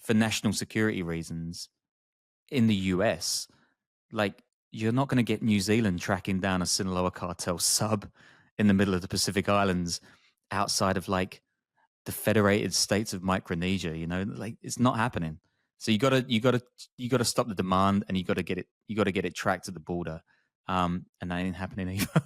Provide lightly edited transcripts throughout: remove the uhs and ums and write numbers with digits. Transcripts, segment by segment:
for national security reasons in the US, like you're not going to get New Zealand tracking down a Sinaloa Cartel sub in the middle of the Pacific Islands outside of like the Federated States of Micronesia, like it's not happening. So you gotta stop the demand, and you gotta get it tracked to the border. And that ain't happening either.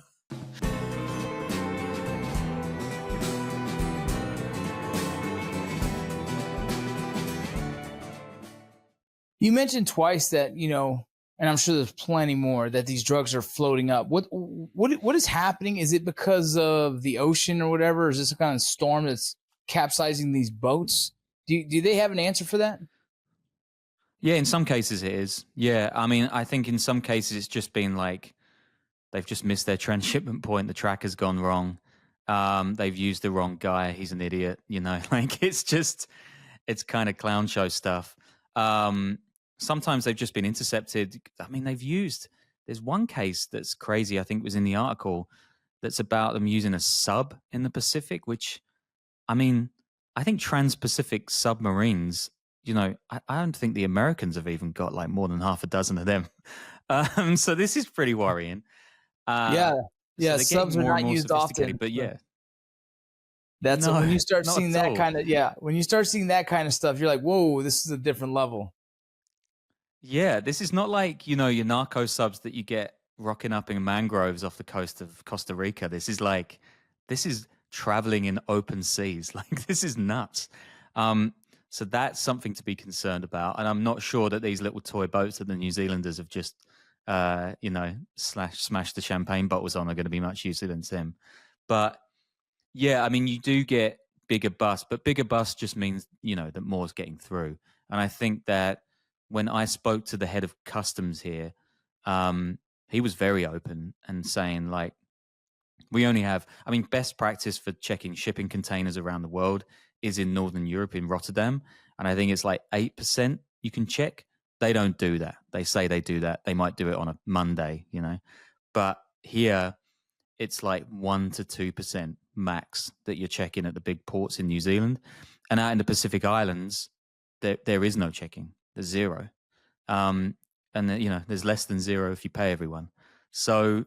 You mentioned twice that, and I'm sure there's plenty more, that these drugs are floating up. What is happening? Is it because of the ocean or whatever? Or is this a kind of storm that's capsizing these boats? Do they have an answer for that? Yeah, in some cases it is. Yeah, I mean, I think in some cases it's just been like they've just missed their transshipment point. The track has gone wrong. They've used the wrong guy. He's an idiot. Like it's kind of clown show stuff. Sometimes they've just been intercepted. I mean, there's one case that's crazy, I think was in the article, that's about them using a sub in the Pacific, which, I mean, I think trans-Pacific submarines, I don't think the Americans have even got like more than half a dozen of them. So this is pretty worrying. Yeah, subs are not used often. But yeah. That's when you start seeing that kind of, when you start seeing that kind of stuff, you're like, whoa, this is a different level. Yeah, this is not like, your narco subs that you get rocking up in mangroves off the coast of Costa Rica. This is traveling in open seas. Like, this is nuts. So that's something to be concerned about. And I'm not sure that these little toy boats that the New Zealanders have just, smashed the champagne bottles on are going to be much use against them. But yeah, I mean, you do get bigger busts, but bigger busts just means, that more's getting through. And I think that when I spoke to the head of customs here, he was very open and saying, like, we only have, best practice for checking shipping containers around the world is in Northern Europe, in Rotterdam. And I think it's like 8% you can check. They don't do that. They say they do that. They might do it on a Monday, But here, it's like 1 to 2% max that you're checking at the big ports in New Zealand. And out in the Pacific Islands, there is no checking. There's zero. And there's less than zero if you pay everyone. So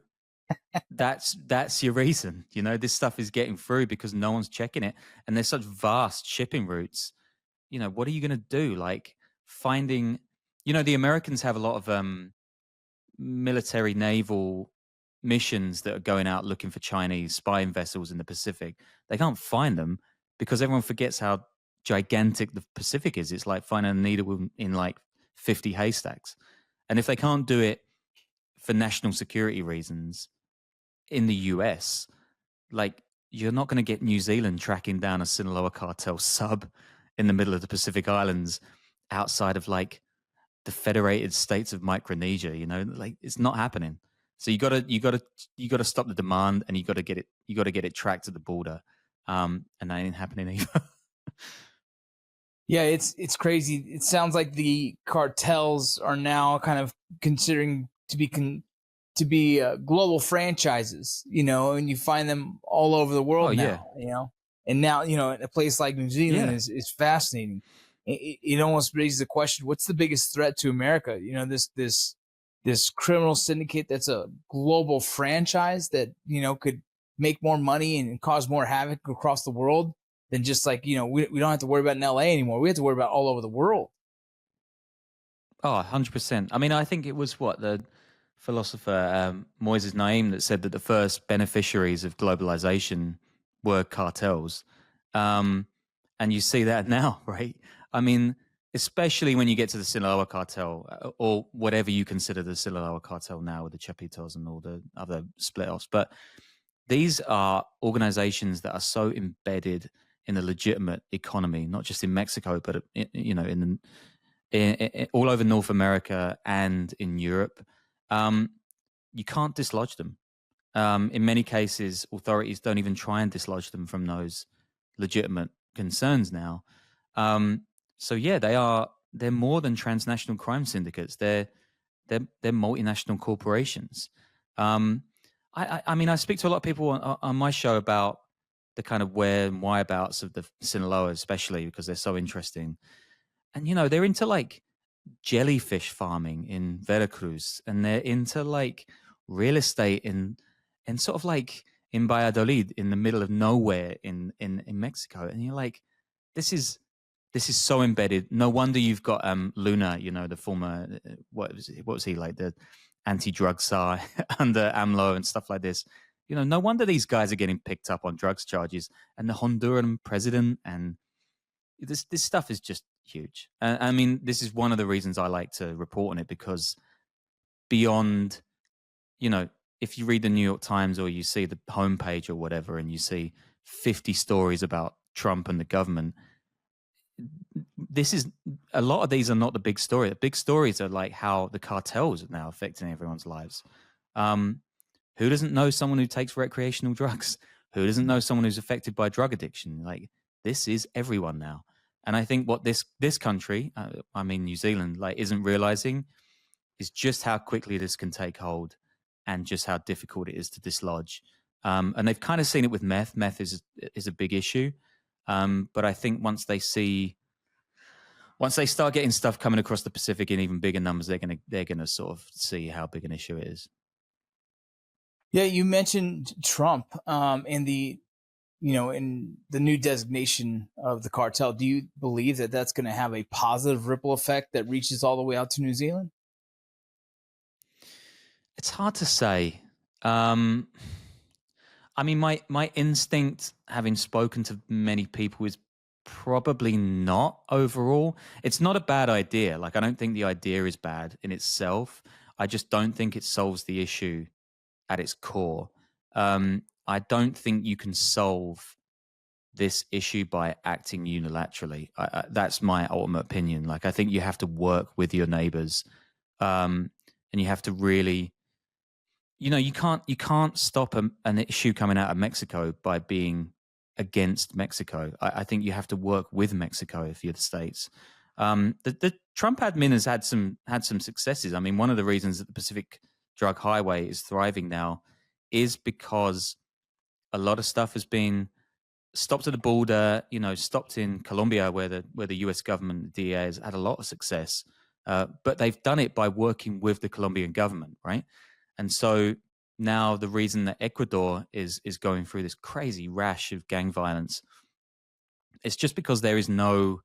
that's your reason. This stuff is getting through because no one's checking it. And there's such vast shipping routes. What are you going to do? Like finding, the Americans have a lot of military naval missions that are going out looking for Chinese spying vessels in the Pacific. They can't find them because everyone forgets how gigantic the Pacific is. It's like finding a needle in like 50 haystacks. And if they can't do it for national security reasons in the US, like you're not going to get New Zealand tracking down a Sinaloa Cartel sub in the middle of the Pacific Islands outside of like the Federated States of Micronesia, like it's not happening. So you gotta stop the demand, and you gotta get it tracked to the border. And that ain't happening either. Yeah, it's crazy. It sounds like the cartels are now kind of considering to be global franchises, and you find them all over the world now, And now, a place like New Zealand is fascinating. It almost raises the question: what's the biggest threat to America? This criminal syndicate that's a global franchise that could make more money and cause more havoc across the world than just like, we don't have to worry about in LA anymore. We have to worry about all over the world. Oh, 100%. I think it was the philosopher Moises Naim that said that the first beneficiaries of globalization were cartels. And you see that now, right? Especially when you get to the Sinaloa Cartel or whatever you consider the Sinaloa Cartel now with the Chapitos and all the other split-offs. But these are organizations that are so embedded in the legitimate economy, not just in Mexico, but in all over North America and in Europe. You can't dislodge them. In many cases, authorities don't even try and dislodge them from those legitimate concerns now. So yeah, they're more than transnational crime syndicates. They're multinational corporations. I speak to a lot of people on my show about the kind of where and why abouts of the Sinaloa, especially because they're so interesting. and you know, they're into like jellyfish farming in Veracruz, and they're into like real estate in sort of like in Valladolid, in the middle of nowhere in Mexico. And you're like, this is so embedded. No wonder you've got Luna, you know, the former what was he like, the anti-drug czar under AMLO and stuff like this. You know, no wonder these guys are getting picked up on drugs charges. And the Honduran president, and this stuff is just huge. I mean, this is one of the reasons I like to report on it, because beyond, you know, if you read the New York Times or you see the homepage or whatever, and you see 50 stories about Trump and the government, this is, a lot of these are not the big story. The big stories are like how the cartels are now affecting everyone's lives. Who doesn't know someone who takes recreational drugs? Who doesn't know someone who's affected by drug addiction? Like, this is everyone now. And I think what this country, I mean New Zealand, like isn't realizing is just how quickly this can take hold, and just how difficult it is to dislodge. And they've kind of seen it with meth. Meth is a big issue. But I think once they start getting stuff coming across the Pacific in even bigger numbers, they're gonna sort of see how big an issue it is. Yeah, you mentioned Trump in the new designation of the cartel. Do you believe that that's going to have a positive ripple effect that reaches all the way out to New Zealand? It's hard to say. I mean, my instinct, having spoken to many people, is probably not overall. It's not a bad idea. Like, I don't think the idea is bad in itself. I just don't think it solves the issue at its core. I don't think you can solve this issue by acting unilaterally. That's my ultimate opinion. Like, I think you have to work with your neighbors, and you have to really, you know, you can't stop an issue coming out of Mexico by being against Mexico. I think you have to work with Mexico if you're the States. The Trump admin has had some successes. I mean, one of the reasons that the Pacific Drug Highway is thriving now is because a lot of stuff has been stopped at the border, you know, stopped in Colombia, where the U.S. government, the DEA, has had a lot of success. But they've done it by working with the Colombian government, right? And so now the reason that Ecuador is going through this crazy rash of gang violence, it's just because there is no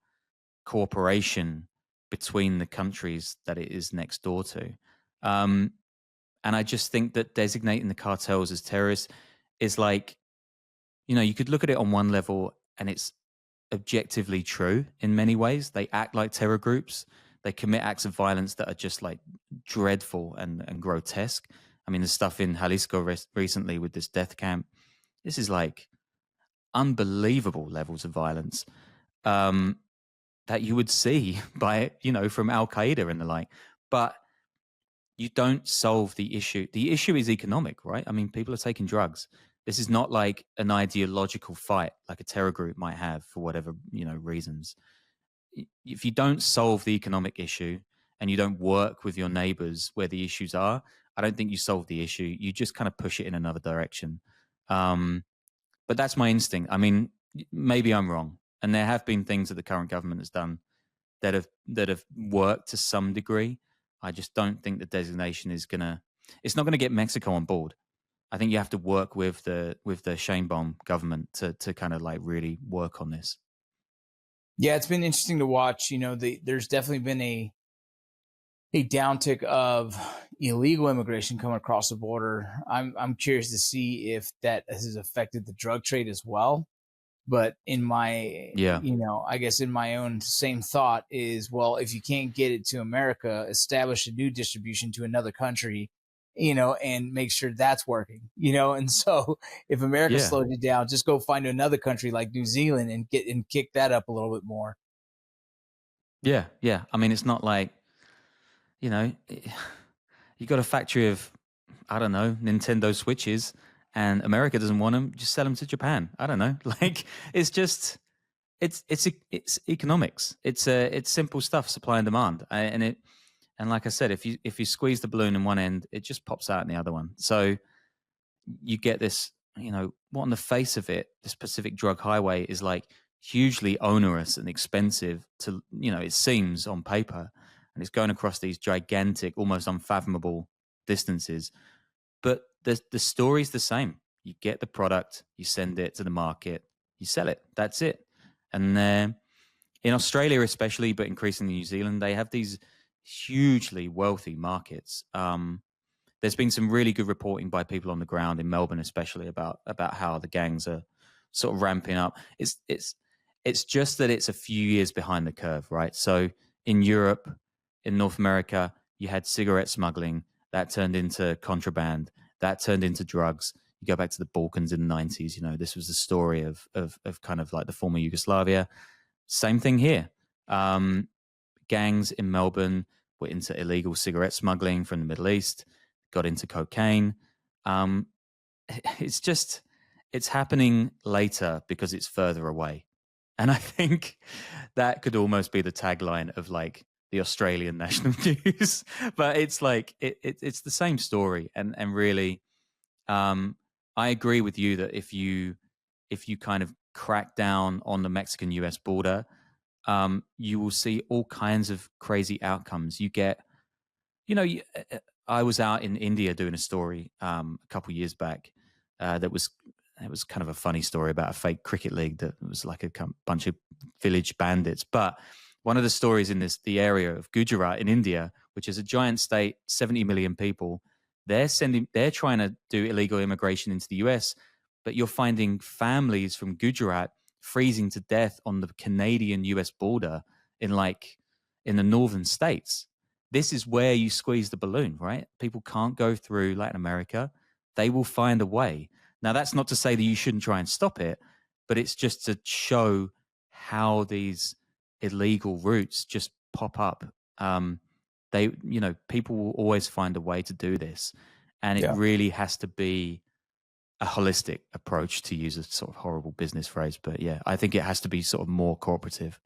cooperation between the countries that it is next door to. And I just think that designating the cartels as terrorists is like, you know, you could look at it on one level and it's objectively true in many ways. They act like terror groups. They commit acts of violence that are just like dreadful and grotesque. I mean, the stuff in Jalisco recently with this death camp, this is like unbelievable levels of violence that you would see by, you know, from Al Qaeda and the like. But you don't solve the issue. The issue is economic, right? I mean, people are taking drugs. This is not like an ideological fight like a terror group might have for whatever, you know, reasons. If you don't solve the economic issue and you don't work with your neighbors where the issues are, I don't think you solve the issue. You just kind of push it in another direction. But that's my instinct. I mean, maybe I'm wrong. And there have been things that the current government has done that have worked to some degree. I just don't think the designation it's not gonna get Mexico on board. I think you have to work with the Sheinbaum government to kind of like really work on this. Yeah, it's been interesting to watch. You know, there's definitely been a downtick of illegal immigration coming across the border. I'm curious to see if that has affected the drug trade as well. But in my, Yeah. I guess in my own same thought is, well, if you can't get it to America, establish a new distribution to another country, and make sure that's working, And so if America Yeah. slows it down, just go find another country like New Zealand and kick that up a little bit more. Yeah. Yeah. I mean, it's not like, you know, you got a factory of, I don't know, Nintendo Switches, and America doesn't want them, just sell them to Japan. I don't know. Like, it's just, it's economics. It's simple stuff, supply and demand. And like I said, if you squeeze the balloon in one end, it just pops out in the other one. So you get this, what on the face of it, this Pacific Drug Highway is like hugely onerous and expensive to, it seems on paper, and it's going across these gigantic, almost unfathomable distances. But the story's the same. You get the product, you send it to the market, you sell it. That's it. And in Australia, especially, but increasingly New Zealand, they have these hugely wealthy markets. There's been some really good reporting by people on the ground in Melbourne, especially about how the gangs are sort of ramping up. It's just that it's a few years behind the curve, right? So in Europe, in North America, you had cigarette smuggling that turned into contraband, that turned into drugs. You go back to the Balkans in the 90s, this was the story of kind of like the former Yugoslavia. Same thing here. Gangs in Melbourne were into illegal cigarette smuggling from the Middle East, got into cocaine. It's happening later because it's further away. And I think that could almost be the tagline of like the Australian national news. But it's like it's the same story. And really, I agree with you that if you kind of crack down on the Mexican-US border, you will see all kinds of crazy outcomes. You get, I was out in India doing a story a couple of years back that was kind of a funny story about a fake cricket league that was like a bunch of village bandits. But one of the stories in the area of Gujarat in India, which is a giant state, 70 million people, they're trying to do illegal immigration into the US, but you're finding families from Gujarat freezing to death on the Canadian-US border in the northern states. This is where you squeeze the balloon, right? People can't go through Latin America. They will find a way. Now, that's not to say that you shouldn't try and stop it, but it's just to show how these illegal routes just pop up. People will always find a way to do this. And it really has to be a holistic approach, to use a sort of horrible business phrase. But yeah, I think it has to be sort of more cooperative.